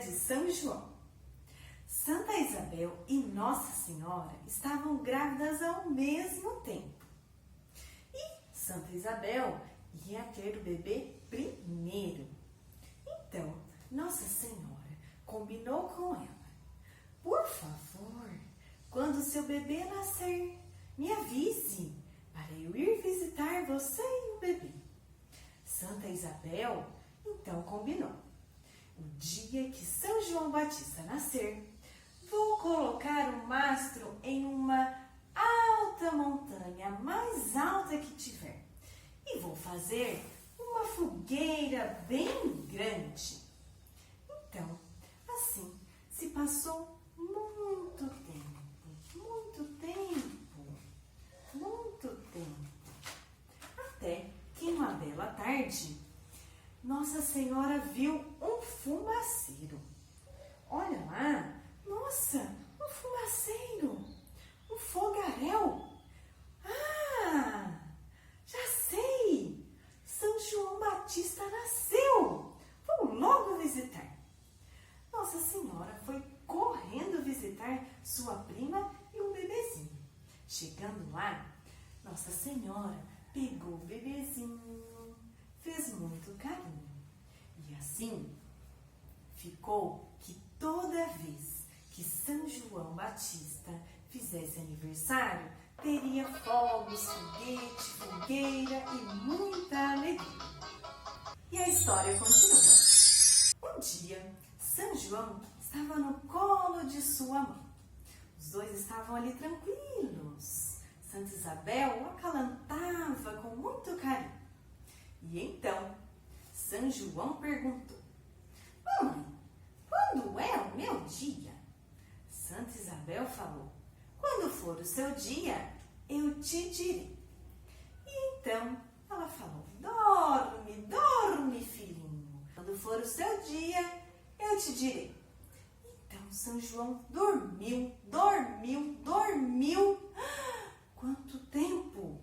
de São João. Santa Isabel e Nossa Senhora estavam grávidas ao mesmo tempo. E Santa Isabel ia ter o bebê primeiro. Então, Nossa Senhora combinou com ela: por favor, quando seu bebê nascer, me avise para eu ir visitar você e o bebê. Santa Isabel então combinou: o dia que São João Batista nascer, vou colocar o mastro em uma alta montanha, mais alta que tiver, e vou fazer uma fogueira bem grande. Então, assim se passou muito tempo, até que uma bela tarde, Nossa Senhora viu um fumaceiro. Olha lá, nossa, um fumaceiro, um fogaréu. Ah, já sei, São João Batista nasceu, vou logo visitar. Nossa Senhora foi correndo visitar sua prima e um bebezinho. Chegando lá, Nossa Senhora pegou o bebezinho, fez muito carinho. E assim ficou que toda vez que São João Batista fizesse aniversário, teria fogos, foguete, fogueira e muita alegria. E a história continua. Um dia, São João estava no colo de sua mãe. Os dois estavam ali tranquilos. Santa Isabel o acalentava com muito carinho. E então, São João perguntou: mamãe, quando é o meu dia? Santa Isabel falou: quando for o seu dia, eu te direi. E então ela falou: dorme, filhinho. Quando for o seu dia, eu te direi. Então São João dormiu. Quanto tempo!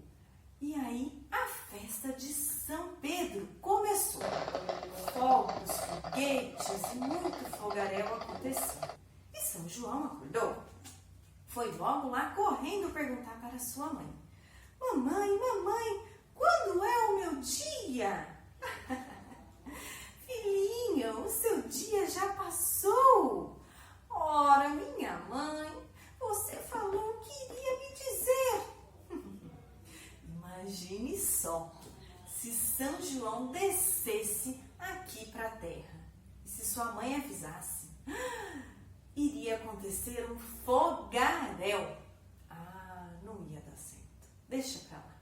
E aí a festa de São Pedro começou. Fogos, foguetes e muito fogaréu aconteceu. E São João acordou. Foi logo lá correndo perguntar para sua mãe: mamãe, quando é o meu dia? Filhinha, o seu dia já passou. Ora, minha mãe, você falou que iria me dizer. Imagine só, se São João descesse aqui para a terra e se sua mãe avisasse, iria acontecer um fogaréu. Ah, não ia dar certo. Deixa pra lá.